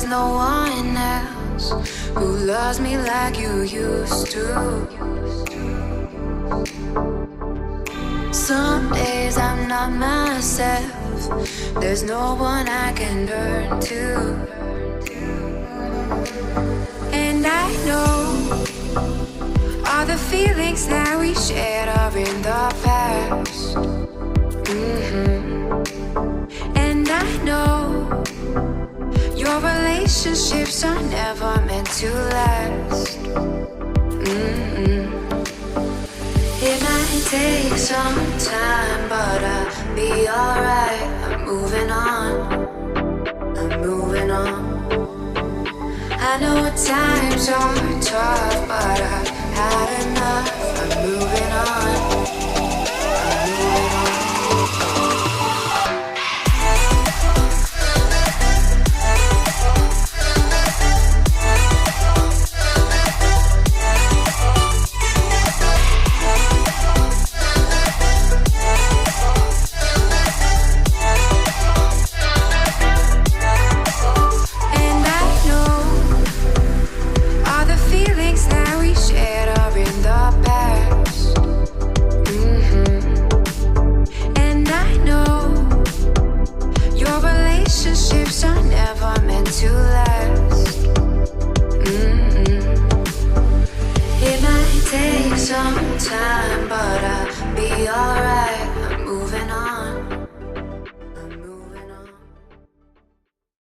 no one else who loves me like you used to. Some days I'm not myself, there's no one I can turn to. And I know all the feelings that we shared are in the past. And I know your relationships are never meant to last. It might take some time, but I'll be alright. I'm moving on, I'm moving on. I know times are tough, but I've had enough. I'm moving on, I'm moving on. Some time, but I'll be alright.